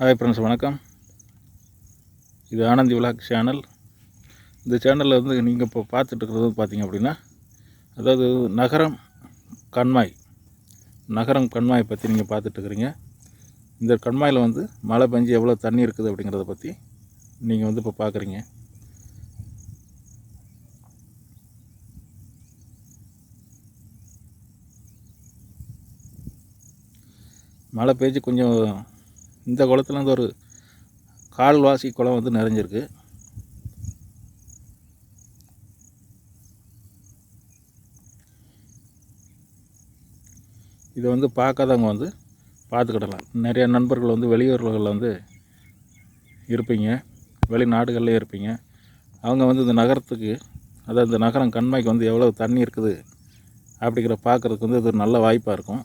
Hi friends, வணக்கம். இது Anandhi vlog channel. இந்த சேனலில் வந்து நீங்கள் இப்போ பார்த்துட்டு இருக்கிறது பார்த்திங்க அப்படின்னா, அதாவது நகரம் கண்மாய் பற்றி நீங்கள் பார்த்துட்ருக்குறீங்க. இந்த கண்மாயில் வந்து மழை பெஞ்சு எவ்வளோ தண்ணி இருக்குது அப்படிங்கிறத பற்றி நீங்கள் வந்து இப்போ பார்க்குறீங்க. மழை பெஞ்சு கொஞ்சம் இந்த குளத்துல வந்து ஒரு கால்வாசி குளம் வந்து நிறைஞ்சிருக்கு. இதை வந்து பார்க்காதவங்க வந்து பார்த்துக்கிடலாம். நிறைய நண்பர்கள் வந்து வெளியூர்களில் வந்து இருப்பீங்க, வெளிநாடுகளில் இருப்பீங்க. அவங்க வந்து இந்த நகரத்துக்கு, அதாவது இந்த நகரம் கண்மாய்க்கு வந்து எவ்வளோ தண்ணி இருக்குது அப்படிங்கிற பார்க்குறதுக்கு வந்து இது ஒரு நல்ல வாய்ப்பாக இருக்கும்.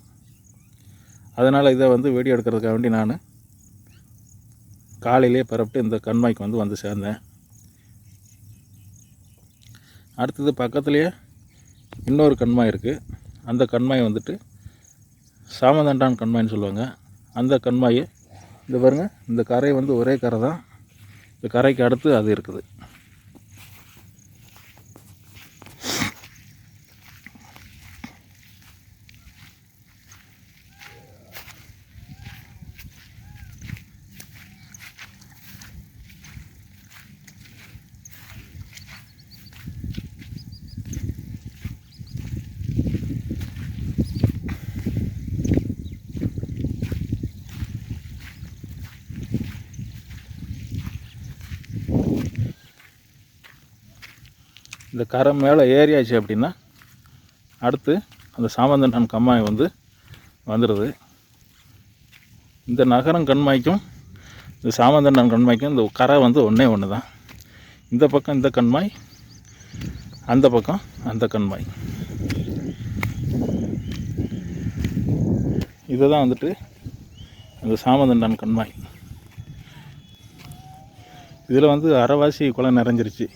அதனால் இதை வந்து வீடியோ எடுக்கிறதுக்காக வேண்டி நான் காலையிலே பரப்பிட்டு இந்த கண்மாய்க்கு வந்து சேர்ந்தேன். அடுத்தது பக்கத்துலேயே இன்னொரு கண்மாய் இருக்குது. அந்த கண்மாய் வந்துட்டு சாமதண்டான் கண்மாய்ன்னு சொல்லுவாங்க. அந்த கண்மாய் இந்த பாருங்க, இந்த கரை வந்து ஒரே கரை தான். இந்த கரைக்கு அடுத்து அது இருக்குது. இந்த கரை மேலே ஏறியாச்சு அப்படின்னா அடுத்து அந்த சாமந்தண்டான் கண்மாய் வந்துடுது. இந்த நகரம் கண்மாய்க்கும் இந்த சாமந்தண்டான் கண்மாய்க்கும் இந்த கரை வந்து ஒன்று தான். இந்த பக்கம் இந்த கண்மாய், அந்த பக்கம் அந்த கண்மாய். இதுதான் வந்துட்டு அந்த சாமந்தண்டான் கண்மாய். இதில் வந்து அரைவாசி குளம் நிறைஞ்சிருச்சு.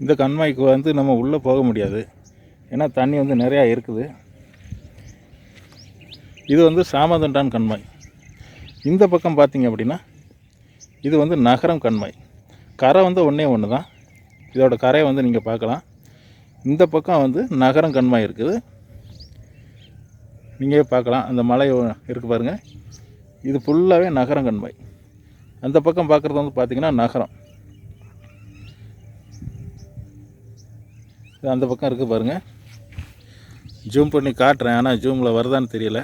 இந்த கண்மாய்க்கு வந்து நம்ம உள்ளே போக முடியாது, ஏன்னா தண்ணி வந்து நிறையா இருக்குது. இது வந்து சாமதண்டான் கண்மாய். இந்த பக்கம் பார்த்திங்க அப்படின்னா இது வந்து நகரம் கண்மாய். கரை வந்து ஒன்று தான். இதோட கரையை வந்து நீங்கள் பார்க்கலாம். இந்த பக்கம் வந்து நகரம் கண்மாய் இருக்குது. நீங்கள் பார்க்கலாம், அந்த மலை இருக்குது பாருங்கள். இது ஃபுல்லாகவே நகரம் கண்மாய். அந்த பக்கம் பார்க்குறது வந்து பார்த்திங்கன்னா நகரம். அந்த பக்கம் இருக்குது பாருங்கள். ஜூம் பண்ணி காட்டுறேன், ஆனால் ஜூமில் வருதான்னு தெரியல,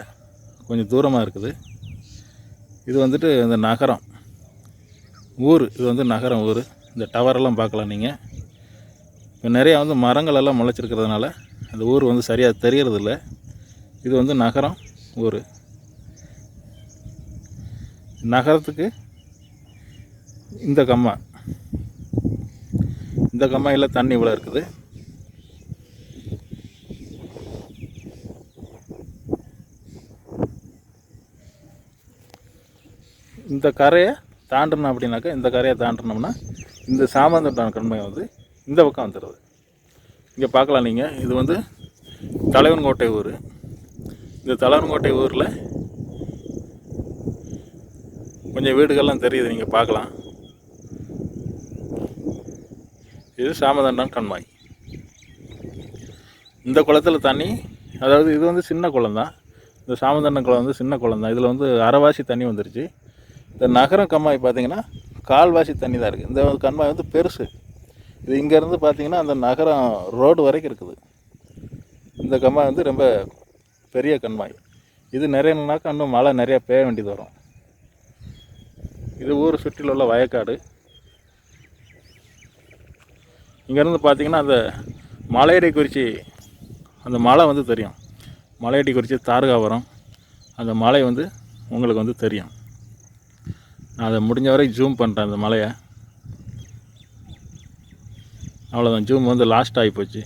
கொஞ்சம் தூரமாக இருக்குது. இது வந்துட்டு இந்த நகரம் ஊர். இது வந்து நகரம் ஊர். இந்த டவரெல்லாம் பார்க்கலாம் நீங்கள். இப்போ நிறையா வந்து மரங்களெல்லாம் முளைச்சிருக்கிறதுனால அந்த ஊர் வந்து சரியாக தெரியறதில்ல. இது வந்து நகரம் ஊர். நகரத்துக்கு இந்த கம்மாயில் தண்ணி இவ்வளோ இருக்குது. இந்த கரையை தாண்டணும் அப்படின்னாக்கா, இந்த கரையை தாண்டினோம்னா இந்த சாமந்தண்டான் கண்மாய் வந்து இந்த பக்கம் வந்துடுது. இங்கே பார்க்கலாம் நீங்கள். இது வந்து தலைவன்கோட்டை ஊர். இந்த தலைவன்கோட்டை ஊரில் கொஞ்சம் வீடுகள்லாம் தெரியுது, நீங்கள் பார்க்கலாம். இது சாமதண்டான் கண்மாய். இந்த குளத்தில் தண்ணி, அதாவது இது வந்து சின்ன குளம் தான். இந்த சாமதண்டான் குளம் வந்து சின்ன குளம் தான். இதில் வந்து அரைவாசி தண்ணி வந்துருச்சு. இந்த நகரம் கண்மாய் பார்த்திங்கன்னா கால்வாசி தண்ணி தான் இருக்குது. இந்த கண்மாய் வந்து பெருசு. இது இங்கேருந்து பார்த்திங்கன்னா அந்த நகரம் ரோடு வரைக்கும் இருக்குது. இந்த கண்மாய் வந்து ரொம்ப பெரிய கண்மாய். இது நிறையனாக்கா இன்னும் மழை நிறையா பெய்ய வேண்டியது வரும். இது ஊர் சுற்றில் உள்ள வயக்காடு. இங்கேருந்து பார்த்தீங்கன்னா அந்த மலையடிக்குறிச்சி அந்த மலை வந்து தெரியும். மலையடிக்குறிச்சி தாரகாவரம் அந்த மலை வந்து உங்களுக்கு வந்து தெரியும். நான் அதை முடிஞ்ச வரைக்கும் ஜூம் பண்ணுறேன் அந்த மலையை. அவ்வளோதான், ஜூம் வந்து லாஸ்ட் ஆகி போச்சு.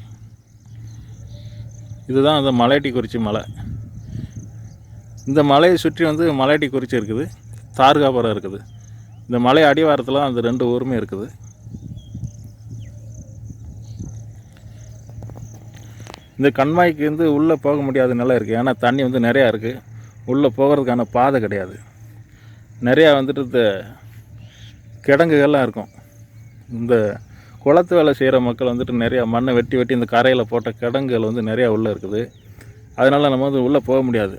இதுதான் அந்த மலையடிக்குறிச்சி மலை. இந்த மலையை சுற்றி வந்து மலையடிக்குறிச்சி இருக்குது, தாரகாபுரம் இருக்குது. இந்த மலை அடிவாரத்தில் அந்த 2 ஊருமே இருக்குது. இந்த கண்மாய்க்கு வந்து உள்ளே போக முடியாத நிலை இருக்குது. ஏன்னா தண்ணி வந்து நிறையா இருக்குது. உள்ளே போகிறதுக்கான பாதை கிடையாது. நிறையா வந்துட்டு இந்த கிடங்குகள்லாம் இருக்கும். இந்த குளத்து வேலை செய்கிற மக்கள் வந்துட்டு நிறையா மண்ணை வெட்டி இந்த கரையில் போட்ட கிடங்குகள் வந்து நிறையா உள்ளே இருக்குது. அதனால் நம்ம வந்து உள்ளே போக முடியாது.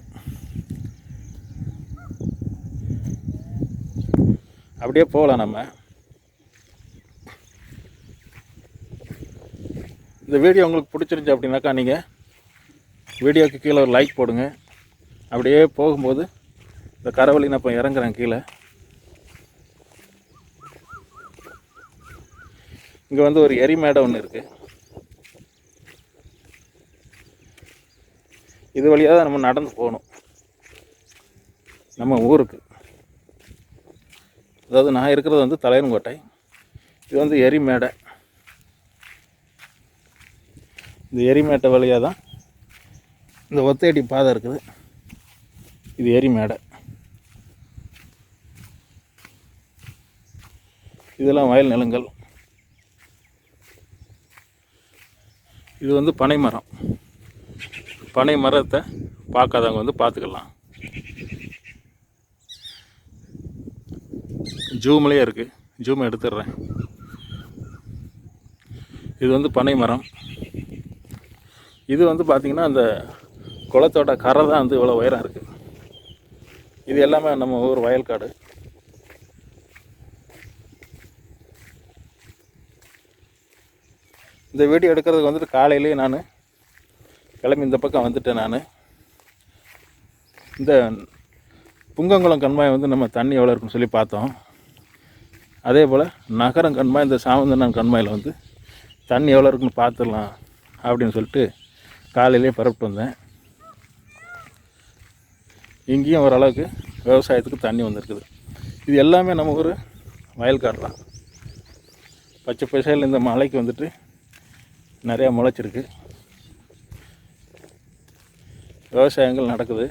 அப்படியே போகலாம் நம்ம. இந்த வீடியோ உங்களுக்கு பிடிச்சிருந்துச்சி அப்படின்னாக்கா நீங்கள் வீடியோவுக்கு கீழே ஒரு லைக் போடுங்க. அப்படியே போகும்போது இந்த கரவழி நான் இப்போ இறங்குறேன் கீழே. இங்கே வந்து ஒரு எரிமேடை ஒன்று இருக்குது. இது வழியாக தான் நம்ம நடந்து போகணும் நம்ம ஊருக்கு. அதாவது நான் இருக்கிறது வந்து தலையன்கோட்டை. இது வந்து எரிமேடை. இந்த எரிமேட்டை வழியாக தான் இந்த ஒத்தையடி பாதை இருக்குது. இது எரிமேடை. இதெல்லாம் வயல் நிலங்கள். இது வந்து பனை மரம். பனை மரத்தை பார்க்காதவங்க வந்து பார்த்துக்கலாம். ஜூம்லேயே இருக்குது, ஜூம் எடுத்துடுறேன். இது வந்து பனை மரம். இது வந்து பார்த்திங்கன்னா அந்த குளத்தோட கரை தான் வந்து இவ்வளோ உயரம் இருக்குது. இது எல்லாமே நம்ம ஊர் வயல்காடு. இந்த வீடியோ எடுக்கிறதுக்கு வந்துட்டு காலையிலேயே நான் கிளம்பி இந்த பக்கம் வந்துட்டேன். நான் இந்த புங்கங்குளம் கண்மாய் வந்து நம்ம தண்ணி எவ்வளோ இருக்குன்னு சொல்லி பார்த்தோம். அதே போல் நகரம் கண்மாய் இந்த சாமந்தனான் கண்மாயில் வந்து தண்ணி எவ்வளோ இருக்குன்னு பார்த்துடலாம் அப்படின்னு சொல்லிட்டு காலையிலே பரப்பிட்டு வந்தேன். இங்கேயும் ஓரளவுக்கு விவசாயத்துக்கு தண்ணி வந்திருக்குது. இது எல்லாமே நம்ம ஊர் வயல்காடு தான். பச்சை பசையில் இந்த மலைக்கு வந்துட்டு நிறையா முளைச்சிருக்கு. விவசாயங்கள் நடக்குது.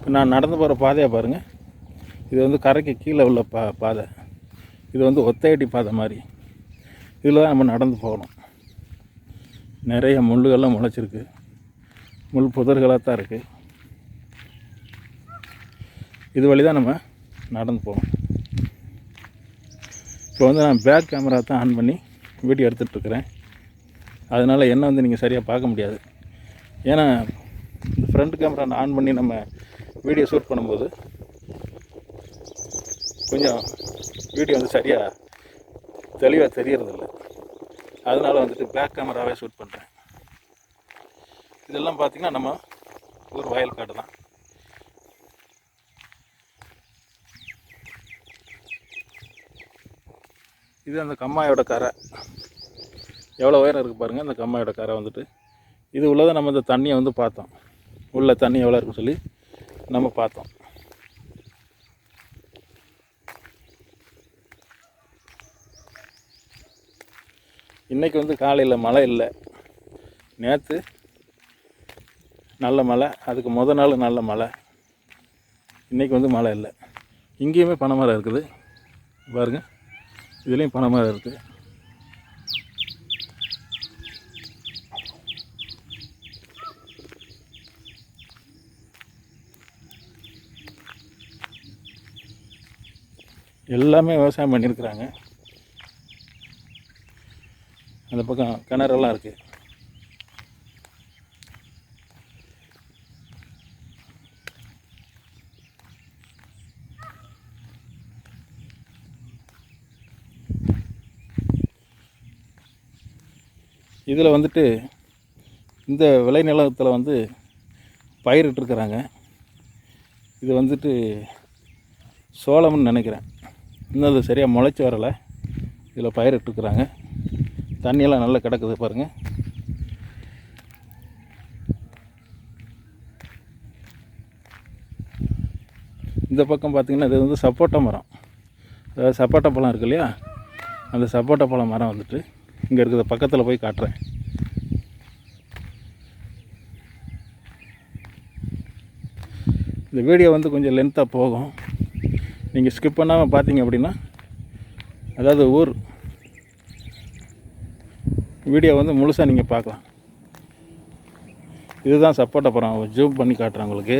இப்போ நான் நடந்து போகிற பாதையை பாருங்கள். இது வந்து கரைக்கு கீழே உள்ள பாதை. இது வந்து ஒத்தையடி பாதை மாதிரி. இதில் தான் நம்ம நடந்து போகணும். நிறைய முள்ளுகள்லாம் முளைச்சிருக்கு. முள் புதர்களாக தான் இருக்குது. இது வழி தான் நம்ம நடந்து போகணும். இப்போ வந்து நான் பேக் கேமரா தான் ஆன் பண்ணி வீடியோ எடுத்துகிட்ருக்கிறேன். அதனால் என்ன வந்து நீங்கள் சரியாக பார்க்க முடியாது. ஏன்னா இந்த ஃப்ரண்ட் கேமரா ஆன் பண்ணி நம்ம வீடியோ ஷூட் பண்ணும்போது கொஞ்சம் வீடியோ வந்து சரியாக தெளிவாக தெரியறதில்ல. அதனால் வந்துட்டு பேக் கேமராவே ஷூட் பண்ணுறேன். இதெல்லாம் பார்த்திங்கன்னா நம்ம ஒரு வயல்காடு தான். இது அந்த கம்மாயோட கரை. எவ்வளோ உயரம் இருக்குது பாருங்கள். அந்த கம்மாயோட கரை வந்துட்டு இது உள்ளதை நம்ம இந்த தண்ணியை வந்து பார்த்தோம். உள்ள தண்ணி எவ்வளோ இருக்குன்னு சொல்லி நம்ம பார்த்தோம். இன்றைக்கி வந்து காலையில் மழை இல்லை. நேற்று நல்ல மழை, அதுக்கு முத நாள் நல்ல மழை. இன்றைக்கி வந்து மழை இல்லை. இங்கேயுமே பனைமரம் இருக்குது பாருங்கள். இதுலேயும் பனைமரம் இருக்குது. எல்லாமே விவசாயம் பண்ணியிருக்கிறாங்க. அந்த பக்கம் கிணறெல்லாம் இருக்குது. இதில் வந்துட்டு இந்த விளைநிலத்தில் வந்து பயிரிட்டுருக்குறாங்க. இது வந்துட்டு சோளம்னு நினைக்கிறேன். இன்னும் அது சரியாக முளைச்சி வரலை. இதில் பயிரிட்டுருக்குறாங்க. தண்ணியெல்லாம் நல்லா கிடக்குது பாருங்கள். இந்த பக்கம் பார்த்திங்கன்னா இது வந்து சப்போட்டா மரம். அதாவது சப்போட்டா பழம் இருக்கு இல்லையா, அந்த சப்போட்டா பழம் மரம் வந்துட்டு இங்கே இருக்குது. பக்கத்தில் போய் காட்டுறேன். இந்த வீடியோ வந்து கொஞ்சம் லென்த்தாக போகும். நீங்கள் ஸ்கிப் பண்ணாமல் பார்த்தீங்க அப்படின்னா, அதாவது ஊர் வீடியோ வந்து முழுசாக நீங்கள் பார்க்கலாம். இதுதான் சப்போட்டா பழம். ஜூம் பண்ணி காட்டுறேன் உங்களுக்கு.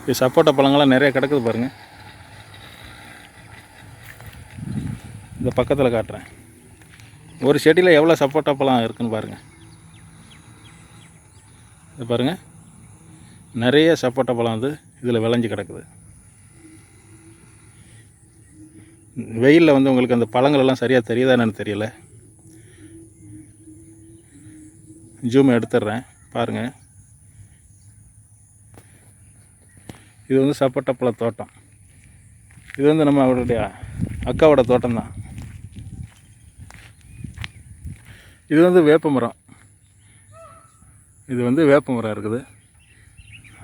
இது சப்போட்டா பழங்கள்லாம் நிறைய கிடக்குது பாருங்கள். இந்த பக்கத்தில் காட்டுறேன். ஒரு செடியில் எவ்வளோ சப்போட்டா பழம் இருக்குதுன்னு பாருங்கள். இது பாருங்கள், நிறைய சப்போட்டா பழம் வந்து இதில் விளைஞ்சி கிடக்குது. வெயிலில் வந்து உங்களுக்கு அந்த பழங்களெல்லாம் சரியாக தெரியுதா என்னன்னு தெரியல. ஜூம் எடுத்துடுறேன் பாருங்கள். இது வந்து சப்போட்டா பழ தோட்டம். இது வந்து நம்ம அவருடைய அக்காவோட தோட்டம் தான். இது வந்து வேப்ப மரம். இது வந்து வேப்ப மரம் இருக்குது.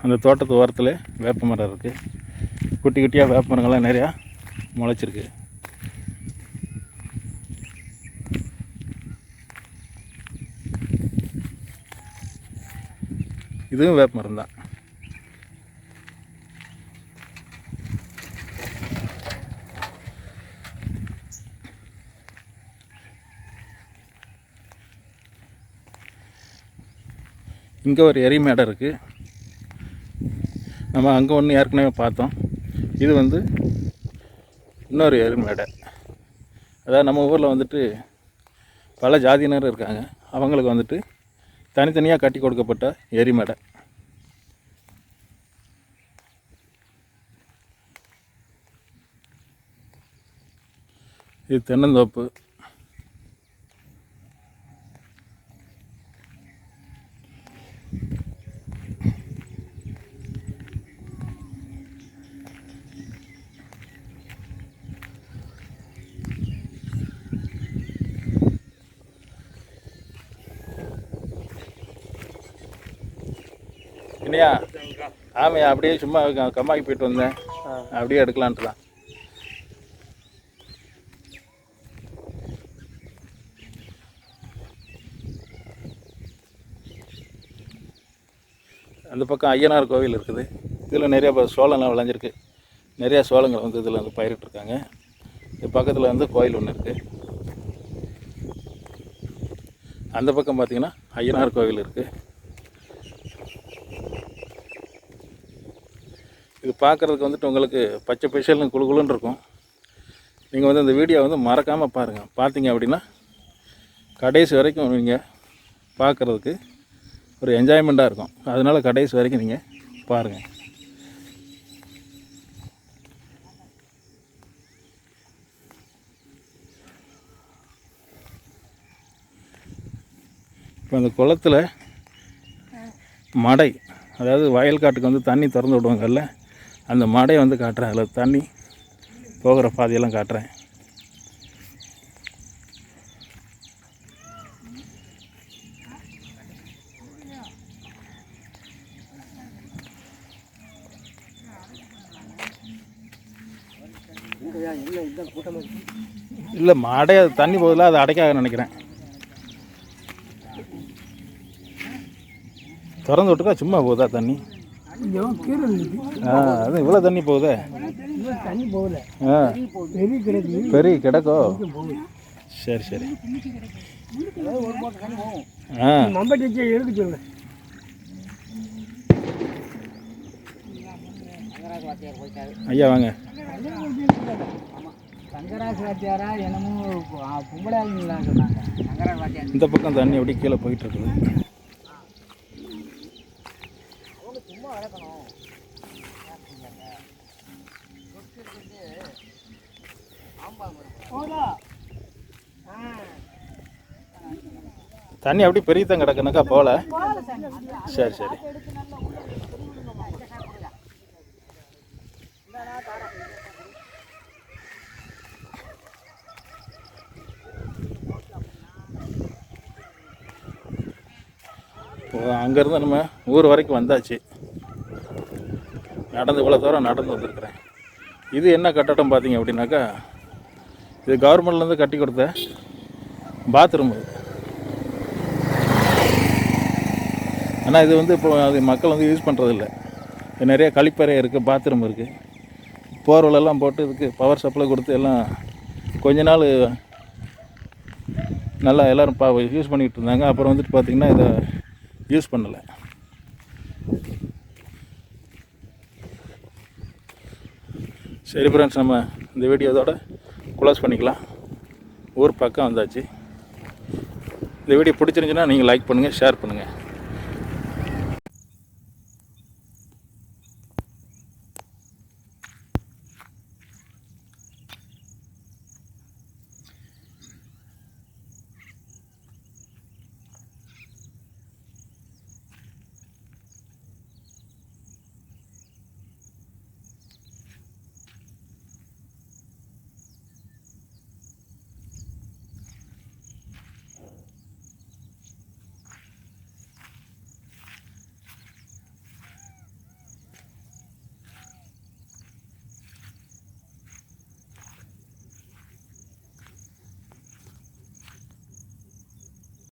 அந்த தோட்டத்து ஓரத்தில் வேப்ப மரம் இருக்குது. குட்டி குட்டியாக வேப்ப மரங்கள்லாம் நிறையா முளைச்சிருக்கு. இதுவும் வேப்ப மரம் தான். இங்கே ஒரு எரி மேடை இருக்குது. நம்ம அங்கே ஒன்று ஏற்கனவே பார்த்தோம். இது வந்து இன்னொரு எரி மேடை. அதாவது நம்ம ஊரில் வந்துட்டு பல ஜாதியினர் இருக்காங்க. அவங்களுக்கு வந்துட்டு தனித்தனியாக கட்டி கொடுக்கப்பட்ட எரி மேடை. இது தென்னந்தோப்பு. இல்லையா? ஆமையா, அப்படியே சும்மா கம்மாய்க்கு போயிட்டு வந்தேன். அப்படியே எடுக்கலான்ட்டு தான். அந்த பக்கம் ஐயனார் கோவில் இருக்குது. இதில் நிறைய சோளம்லாம் விளைஞ்சிருக்கு. நிறையா சோளங்கள் வந்து இதில் வந்து பயிரிட்டுருக்காங்க. இது பக்கத்தில் வந்து கோயில் ஒன்று இருக்குது. அந்த பக்கம் பார்த்திங்கன்னா ஐயனார் கோவில் இருக்குது. இது பார்க்குறதுக்கு வந்துட்டு உங்களுக்கு பச்சை பசேல்னு குளுகுளுன்னு இருக்கும். நீங்கள் வந்து இந்த வீடியோ வந்து மறக்காமல் பாருங்கள். பார்த்தீங்க அப்படின்னா கடைசி வரைக்கும் நீங்கள் பார்க்குறதுக்கு ஒரு என்ஜாய்மெண்ட்டாக இருக்கும். அதனால் கடைசி வரைக்கும் நீங்கள் பாருங்கள். இப்போ அந்த குளத்தில் மடை, அதாவது வயல் காட்டுக்கு வந்து தண்ணி திறந்து விடுவாங்கல்ல, அந்த மடையை வந்து காட்டுறேன். அதில் தண்ணி போகிற பாதையெல்லாம் காட்டுறேன். இல்லை, மடை தண்ணி போதில்ல, அது அடைக்காக நினைக்கிறேன். திறந்து விட்டுக்கா சும்மா போகுதா தண்ணி? அது இவ்வளோ தண்ணி போகுதே. பெரிய கிடக்கோ. சரி சரி. ஒரு போட்டு கண்ணி போகும். மம்பட்டி வச்சு எடுக்க சொல்லு. தங்கராஜ் வாத்தியார் போயிட்டாரு. ஐயா வாங்க. ஆமாம், தங்கராஜ் வாத்தியாரா என்னமோ பொம்பளை ஆளுங்களான்னு சொன்னாங்க. தங்கராஜ் வாத்தியார் இந்த பக்கம் தண்ணி அப்படியே கீழே போயிட்டு இருக்குது. சும்மா வளர்க்கணும். தண்ணி அப்படி பெரிய தான் கிடக்குனாக்கா போகல. சரி சரி. அங்கேருந்து நம்ம ஊர் வரைக்கும் வந்தாச்சு. நடந்து இவ்வளோ தூரம் நடந்து வந்துருக்குறேன். இது என்ன கட்டடம் பார்த்தீங்க அப்படின்னாக்கா, இது கவர்மெண்ட்லேருந்து கட்டி கொடுத்த பாத்ரூம். ஆனால் இது வந்து இப்போ அது மக்கள் வந்து யூஸ் பண்ணுறதில்ல. நிறைய கழிப்பறை இருக்குது, பாத்ரூம் இருக்குது. போர்வெல்லாம் போட்டு இதுக்கு பவர் சப்ளை கொடுத்து எல்லாம் கொஞ்ச நாள் நல்லா எல்லோரும் யூஸ் பண்ணிகிட்டு இருந்தாங்க. அப்புறம் வந்துட்டு பார்த்திங்கன்னா இதை யூஸ் பண்ணலை. சரி ஃப்ரெண்ட்ஸ், நம்ம இந்த வீடியோ இதோட க்ளோஸ் பண்ணிக்கலாம். ஊர் பக்கம் வந்தாச்சு. இந்த வீடியோ பிடிச்சிருந்துச்சுன்னா நீங்கள் லைக் பண்ணுங்கள், ஷேர் பண்ணுங்கள்.